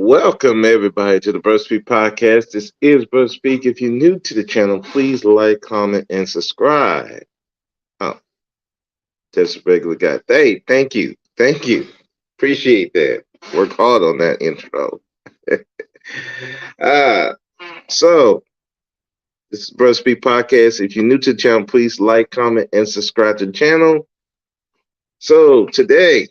Welcome everybody to the Bird Speak Podcast. This is Bird Speak. If you're new to the channel, please like, comment, and subscribe. Oh, just a regular guy. Hey, thank you. Thank you. Appreciate that. Work hard on that intro. uh, so this is Bird Speak Podcast. If you're new to the channel, please like, comment, and subscribe to the channel. So today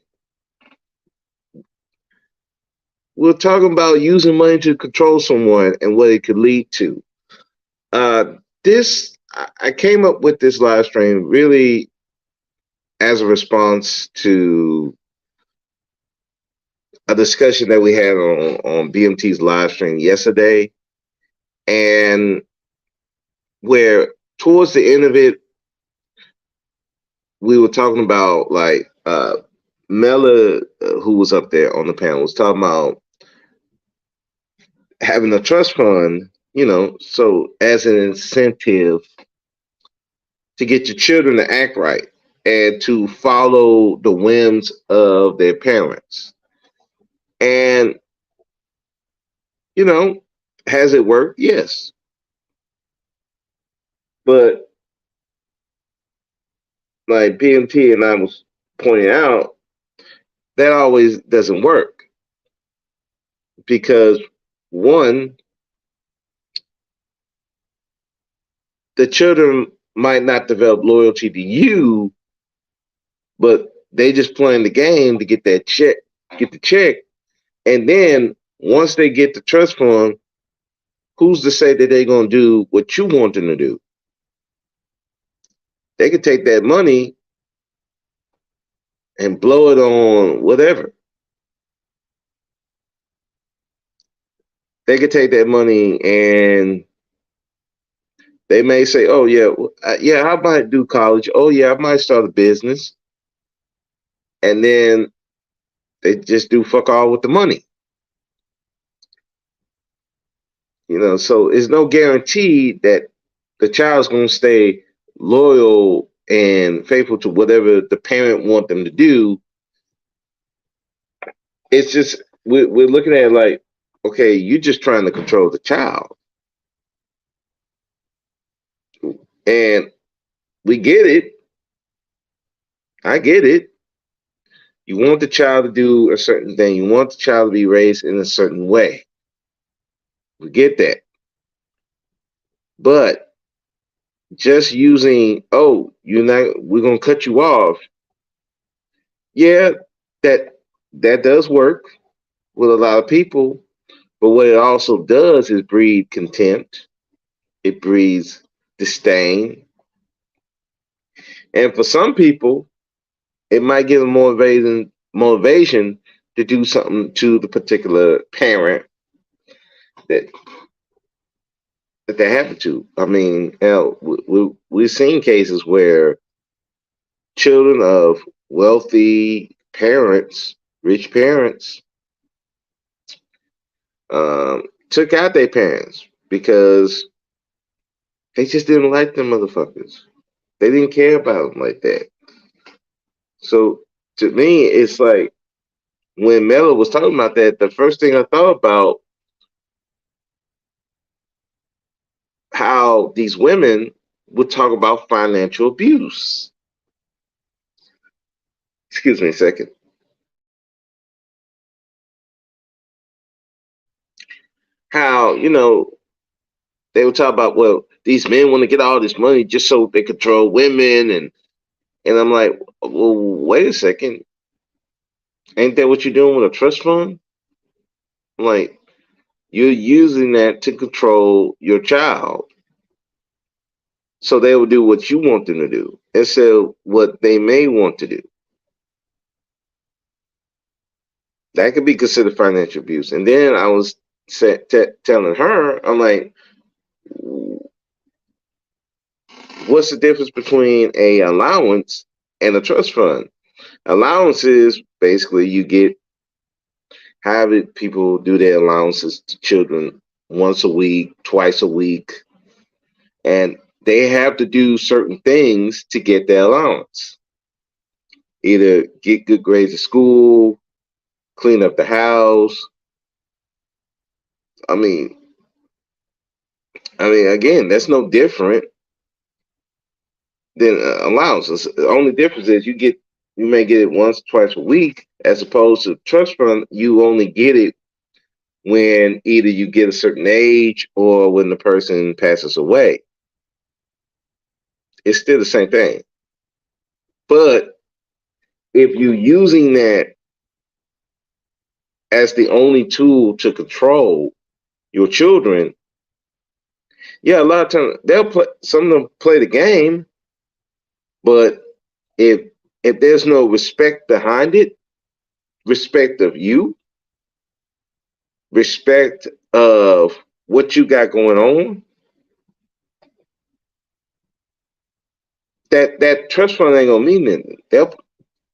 we're talking about using money to control someone and what it could lead to. This I came up with this live stream really as a response to a discussion that we had on BMT's live stream yesterday, and where towards the end of it, we were talking about like Mela, who was up there on the panel, was talking about having a trust fund, so as an incentive to get your children to act right and to follow the whims of their parents. And, has it worked? Yes. But like BMT and I was pointing out, that always doesn't work. Because one, the children might not develop loyalty to you, but they just playing the game to get that check, get the check. And then once they get the trust fund, who's to say that they're going to do what you want them to do? They could take that money and blow it on whatever. They could take that money and they may say, oh, yeah, I might do college. Oh, yeah, I might start a business. And then they just do fuck all with the money. So it's no guarantee that the child's going to stay loyal and faithful to whatever the parent want them to do. It's just, we're looking at it like, okay, you're just trying to control the child. And we get it. I get it. You want the child to do a certain thing. You want the child to be raised in a certain way. We get that. But just using, we're going to cut you off. Yeah, that does work with a lot of people. But what it also does is breed contempt. It breeds disdain. And for some people, it might give them motivation to do something to the particular parent that happened to. I mean, we've seen cases where children of wealthy parents, rich parents, took out their parents because they just didn't like them motherfuckers. They didn't care about them like that. So to me, it's like when Mela was talking about that, the first thing I thought about how these women would talk about financial abuse. Excuse me a second. How, they would talk about, well, these men want to get all this money just so they control women. And I'm like, well, wait a second. Ain't that what you're doing with a trust fund? I'm like, you're using that to control your child. So they will do what you want them to do instead of what they may want to do. That could be considered financial abuse. And then I was telling her, I'm like, what's the difference between a allowance and a trust fund? Allowance is basically you get however people do their allowances to children once a week, twice a week, and they have to do certain things to get their allowance. Either get good grades at school, clean up the house, I mean, again, that's no different than allowances. The only difference is you may get it once, twice a week, as opposed to trust fund. You only get it when either you get a certain age or when the person passes away. It's still the same thing. But if you're using that as the only tool to control your children, yeah, a lot of times they'll play. Some of them play the game, but if there's no respect behind it, respect of you, respect of what you got going on, that trust fund ain't gonna mean anything.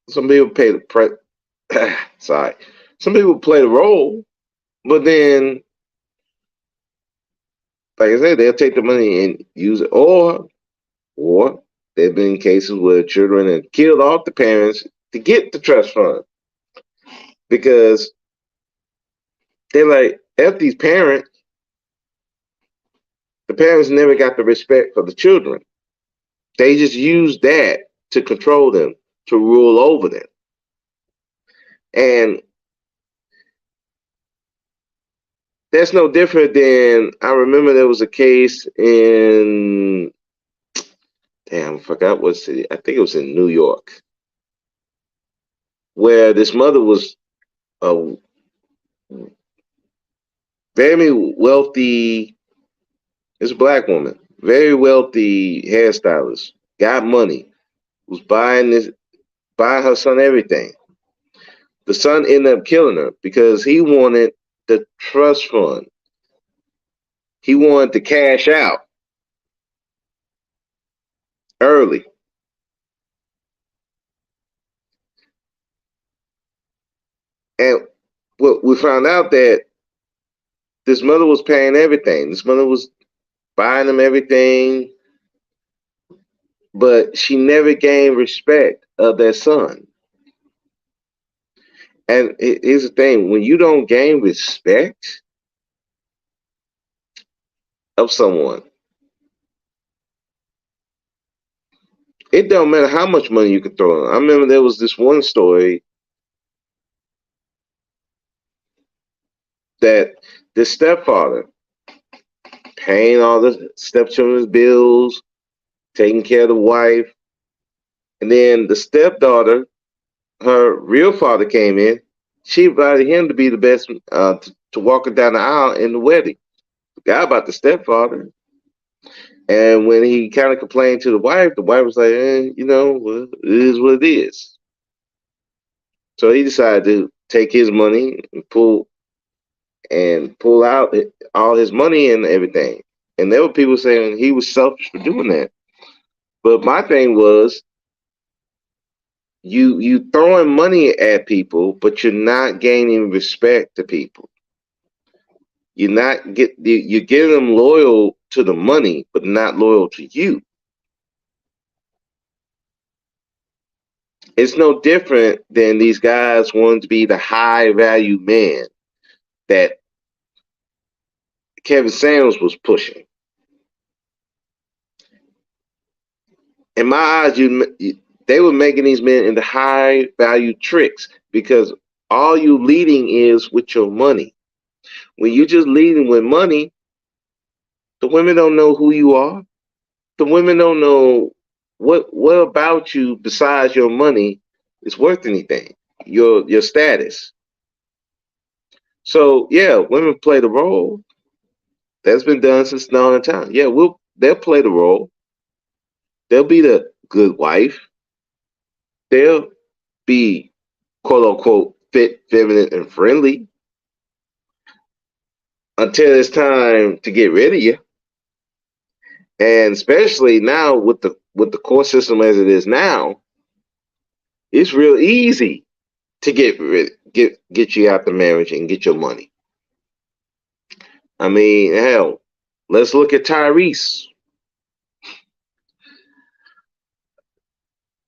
Some people pay the sorry, some people play the role, but then, like I said, they'll take the money and use it, or there've been cases where children have killed off the parents to get the trust fund because they're like, F these parents. The parents never got the respect for the children. They just used that to control them, to rule over them. And that's no different than, I remember there was a case in, damn, I forgot what city. I think it was in New York, where this mother was a very wealthy, it's a black woman, very wealthy hairstylist, got money, was buying her son everything. The son ended up killing her because he wanted the trust fund. He wanted to cash out early. And what we found out that this mother was paying everything. This mother was buying them everything, but she never gained respect of their son. And here's the thing: when you don't gain respect of someone, it don't matter how much money you can throw in. I remember there was this one story that the stepfather paying all the stepchildren's bills, taking care of the wife, and then the stepdaughter, her real father came in. She invited him to be the best, to walk her down the aisle in the wedding. Forgot about the stepfather. And when he kind of complained to the wife was like, well, it is what it is. So he decided to take his money and pull out all his money and everything. And there were people saying he was selfish for doing that. But my thing was, you throwing money at people, but you're not gaining respect to people. You're getting them loyal to the money, but not loyal to you. It's no different than these guys wanting to be the high value man that Kevin Samuels was pushing. In my eyes, they were making these men into high value tricks because all you leading is with your money. When you're just leading with money, the women don't know who you are. The women don't know what about you besides your money is worth anything. Your status. So yeah, women play the role. That's been done since dawn of time. Yeah, they'll play the role. They'll be the good wife. They'll be quote unquote fit, feminine, and friendly until it's time to get rid of you. And especially now with the court system as it is now, it's real easy to get you out the marriage and get your money. I mean, hell, let's look at Tyrese.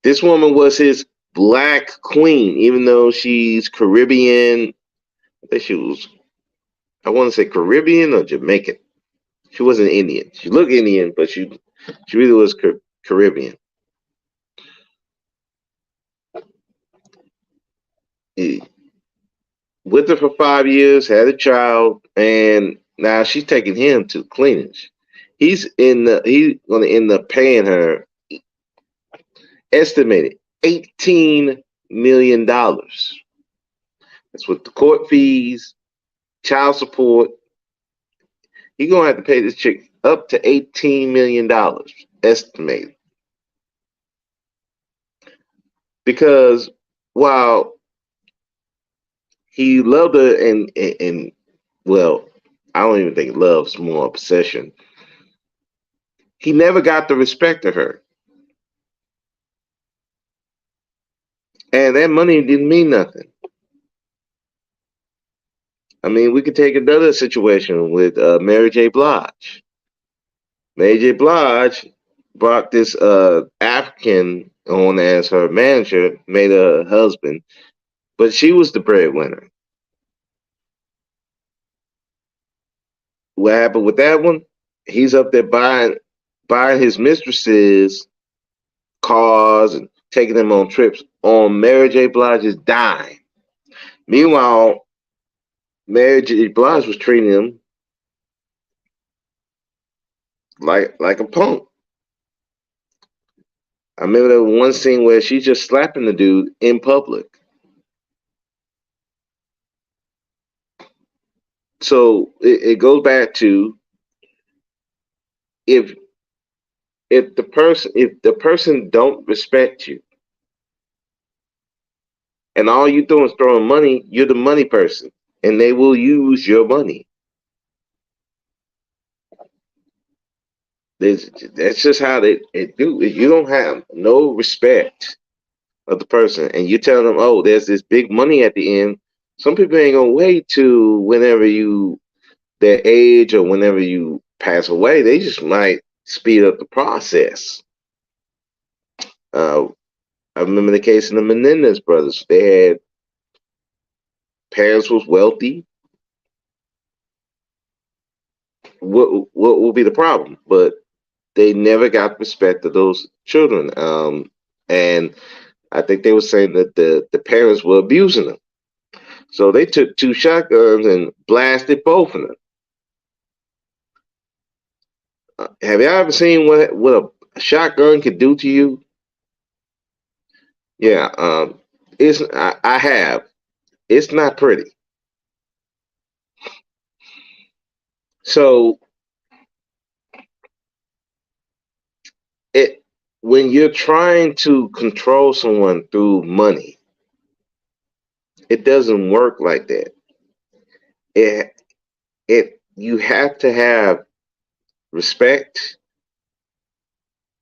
This woman was his black queen, even though she's Caribbean. I think she was I want to say Caribbean or Jamaican. She wasn't Indian. She looked Indian, but she really was Caribbean. He with her for 5 years, had a child, and now she's taking him to cleaners. He's gonna end up paying her estimated $18 million. That's with the court fees, child support. He's gonna have to pay this chick up to $18 million estimated. Because while he loved her and well, I don't even think love's more obsession. He never got the respect of her. And that money didn't mean nothing. I mean, we could take another situation with Mary J. Blige. Mary J. Blige brought this African on as her manager, made her husband, but she was the breadwinner. What happened with that one? He's up there buying his mistresses cars and taking them on trips on Mary J. Blige's dime. Meanwhile, Mary J. Blige was treating him like a punk. I remember there was one scene where she's just slapping the dude in public. So it goes back to if if the person don't respect you and all you do is throwing money, you're the money person, and they will use your money. That's just how they do. If you don't have no respect of the person, and you tell them, "Oh, there's this big money at the end," some people ain't gonna wait to whenever you their age or whenever you pass away. They just might speed up the process. Uh, I remember the case of the Menendez brothers. They had parents was wealthy. What will be the problem? But they never got respect of those children. And I think they were saying that the parents were abusing them. So they took two shotguns and blasted both of them. Have you ever seen what a shotgun could do to you? Yeah, I have. It's not pretty. So it when you're trying to control someone through money, it doesn't work like that. It it you have to have respect.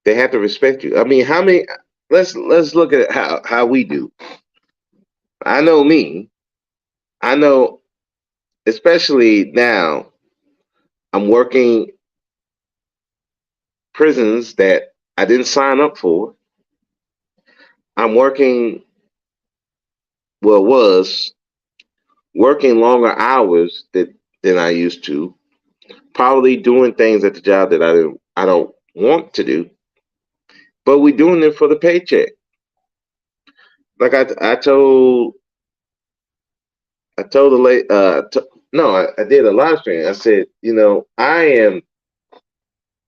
They have to respect you. I mean, how many? Let's look at how we do. I know me. I know, especially now. I'm working prisons that I didn't sign up for. I'm working, well, was working longer hours than I used to. Probably doing things at the job that I don't want to do, but we're doing it for the paycheck. Like I told the late no, I did a live stream. I said,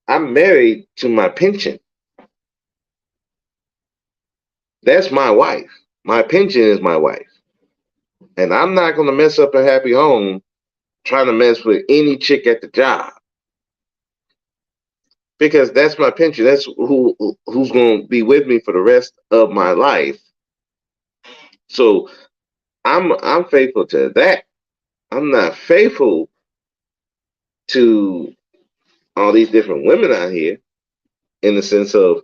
I'm married to my pension. That's my wife. My pension is my wife. And I'm not gonna mess up a happy home trying to mess with any chick at the job. Because that's my pension. That's who's gonna be with me for the rest of my life. So I'm faithful to that. I'm not faithful to all these different women out here in the sense of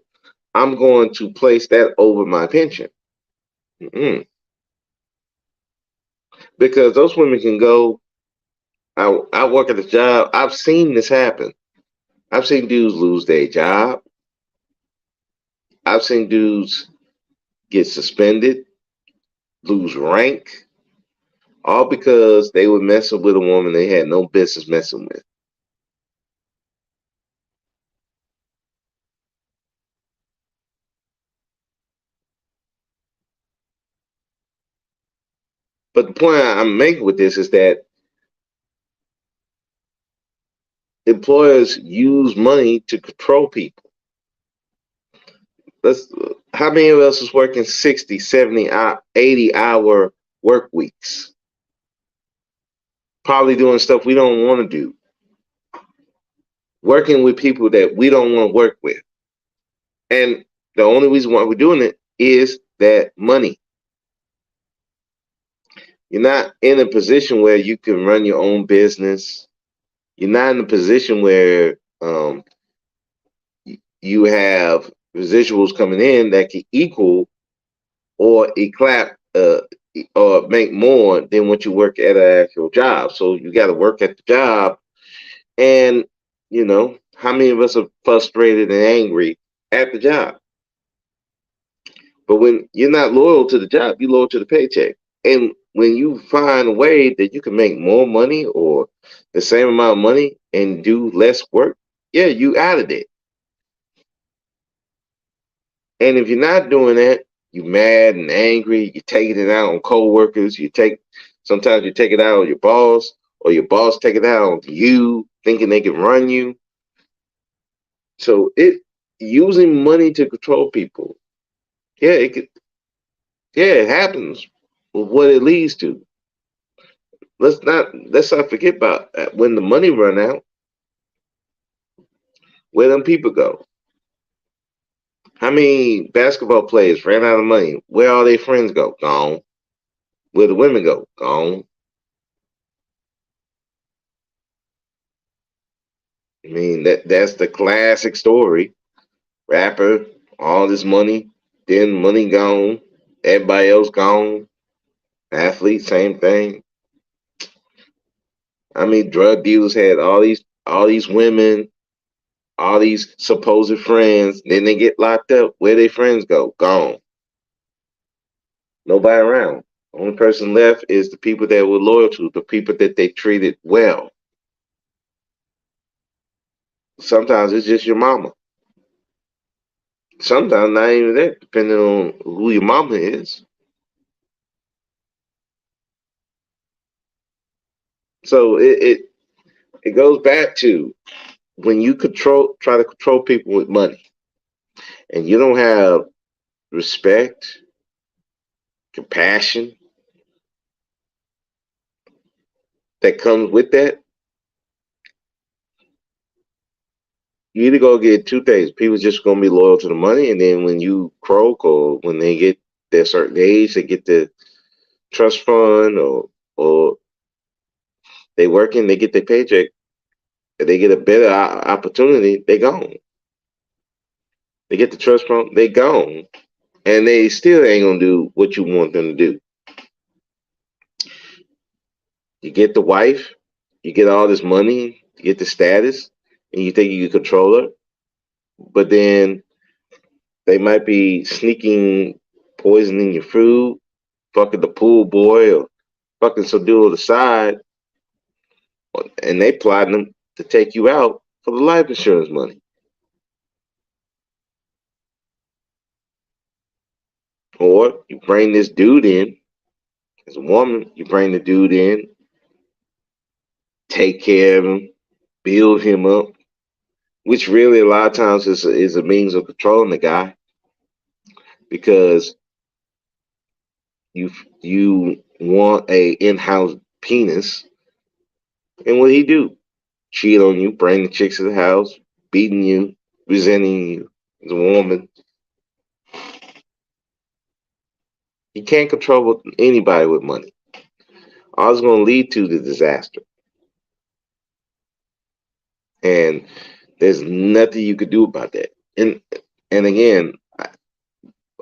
I'm going to place that over my pension. Mm-mm. Because those women can go. I work at a job. I've seen this happen. I've seen dudes lose their job. I've seen dudes get suspended, lose rank, all because they were messing with a woman they had no business messing with. But the point I'm making with this is that employers use money to control people. Let's, how many of us is working 60, 70, 80-hour work weeks? Probably doing stuff we don't want to do. Working with people that we don't want to work with. And the only reason why we're doing it is that money. You're not in a position where you can run your own business. You're not in a position where you have residuals coming in that can equal or eclap or make more than what you work at an actual job. So you got to work at the job, and how many of us are frustrated and angry at the job? But when you're not loyal to the job, you're loyal to the paycheck. And when you find a way that you can make more money or the same amount of money and do less work, yeah, you out of it. And if you're not doing that, you're mad and angry. You're taking it out on coworkers. Sometimes you take it out on your boss, or your boss take it out on you, thinking they can run you. So using money to control people, yeah, it happens. But what it leads to, let's not forget about that. When the money run out, where them people go? How many basketball players ran out of money? Where all their friends go? Gone. Where the women go? Gone. I mean, that's the classic story. Rapper, all this money, then money gone, everybody else gone. Athlete, same thing. I mean, drug dealers had all these women, all these supposed friends. Then they get locked up. Where their friends go? Gone. Nobody around. Only person left is the people that were loyal to, the people that they treated well. Sometimes it's just your mama. Sometimes not even that, depending on who your mama is. So it goes back to when you try to control people with money, and you don't have respect, compassion that comes with that. You either go get two things. People just gonna be loyal to the money, and then when you croak or when they get their certain age, they get the trust fund or they working, they get their paycheck, they get a better opportunity, they gone. They get the trust fund, they gone, and they still ain't gonna do what you want them to do. You get the wife, you get all this money, you get the status, and you think you can control her, but then they might be sneaking poison in your food, fucking the pool boy, or fucking some dude on the side, and they plotting them to take you out for the life insurance money. Or you bring this dude in, as a woman, you bring the dude in, take care of him, build him up, which really a lot of times is a means of controlling the guy because you want a in-house penis, and what he do? Cheat on you, bring the chicks to the house, beating you, resenting you as a woman. You can't control anybody with money. All it's going to lead to the disaster, and there's nothing you could do about that. And again,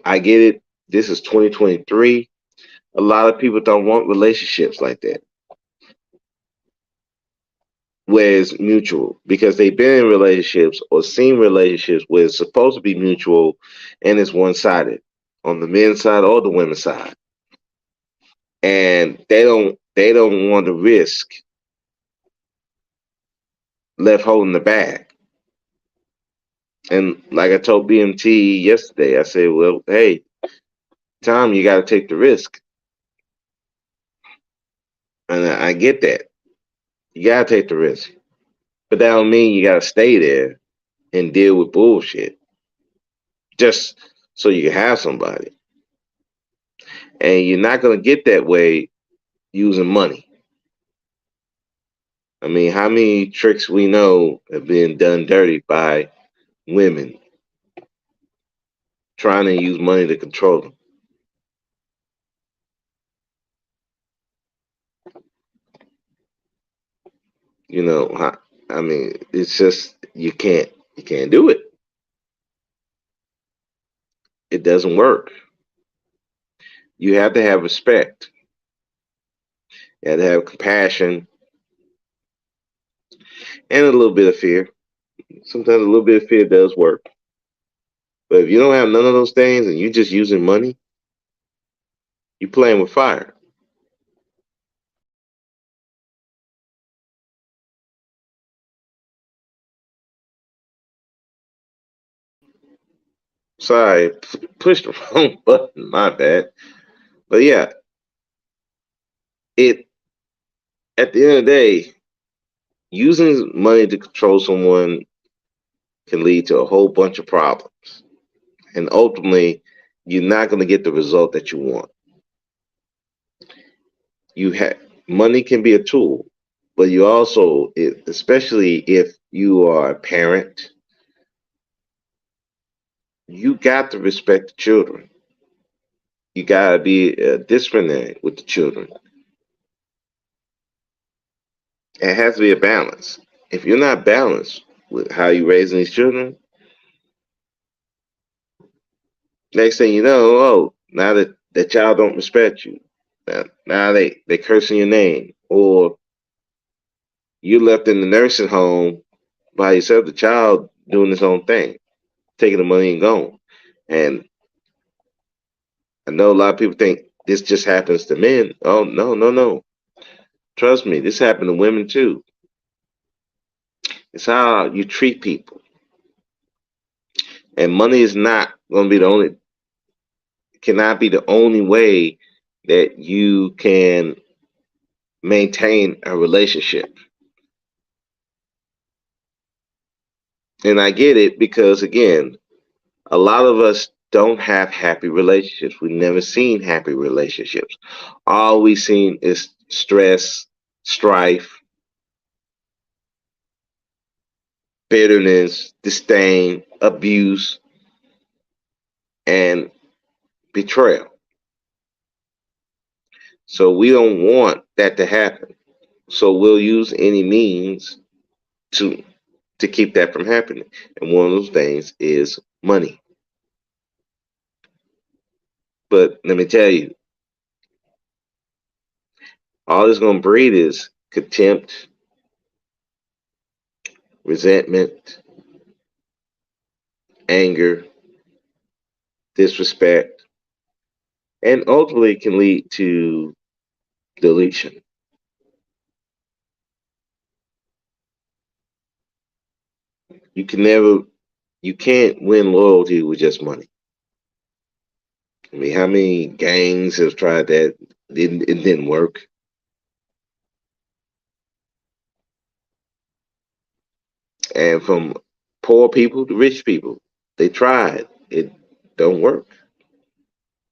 I get it. This is 2023. A lot of people don't want relationships like that, where it's mutual, because they've been in relationships or seen relationships where it's supposed to be mutual and it's one sided on the men's side or the women's side. And they don't They don't want to risk left holding the bag. And like I told BMT yesterday, I said, well, hey, Tom, you got to take the risk. And I get that. You got to take the risk. But that don't mean you got to stay there and deal with bullshit just so you can have somebody. And you're not going to get that way using money. I mean, how many tricks we know have been done dirty by women trying to use money to control them? You know, I mean, it's just you can't do it. It doesn't work. You have to have respect. You have to have compassion and a little bit of fear. Sometimes a little bit of fear does work. But if you don't have none of those things and you're just using money, you're playing with fire. Sorry, pushed the wrong button. My bad. But yeah, it at the end of the day, using money to control someone can lead to a whole bunch of problems. And ultimately, you're not going to get the result that you want. You have money can be a tool, but you also, especially if you are a parent, you got to respect the children. You got to be disciplinary with the children. It has to be a balance. If you're not balanced with how you raising these children, next thing you know, oh, now that the child don't respect you, now they cursing your name, or you left in the nursing home by yourself, the child doing his own thing, taking the money and going. And I know a lot of people think this just happens to men. Oh no, no, no. Trust me, this happened to women too. It's how you treat people. And money is not going to be the only, cannot be the only way that you can maintain a relationship. And I get it because, again, a lot of us don't have happy relationships. We've never seen happy relationships. All we've seen is stress, strife, bitterness, disdain, abuse, and betrayal. So we don't want that to happen. So we'll use any means to to keep that from happening. And one of those things is money. But let me tell you, all it's going to breed is contempt, resentment, anger, disrespect, and ultimately can lead to deletion. You can never, you can't win loyalty with just money. I mean, how many gangs have tried that? It didn't work. And from poor people to rich people, they tried. It don't work.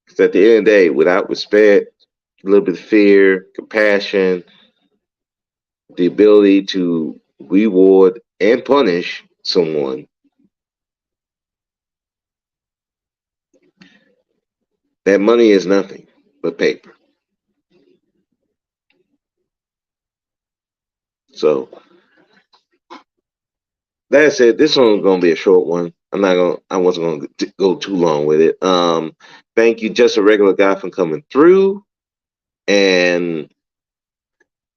Because at the end of the day, without respect, a little bit of fear, compassion, the ability to reward and punish someone, that money is nothing but paper. So that said, this one's gonna be a short one. I wasn't gonna go too long with it. Thank you, just a regular guy, for coming through. And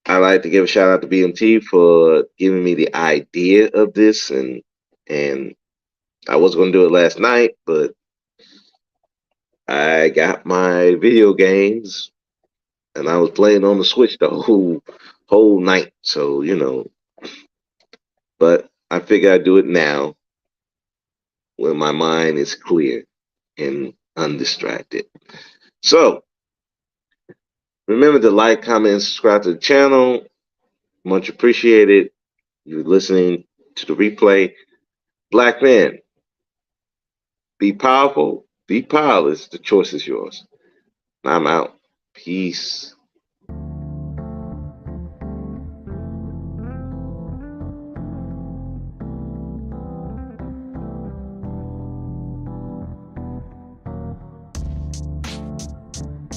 I like to give a shout out to BMT for giving me the idea of this, and I was gonna do it last night, but I got my video games and I was playing on the Switch the whole night. So but I figure I do it now when my mind is clear and undistracted. So remember to like, comment, and subscribe to the channel. Much appreciated. You're listening to the replay. Black men, be powerful, be powerless. The choice is yours. I'm out. Peace.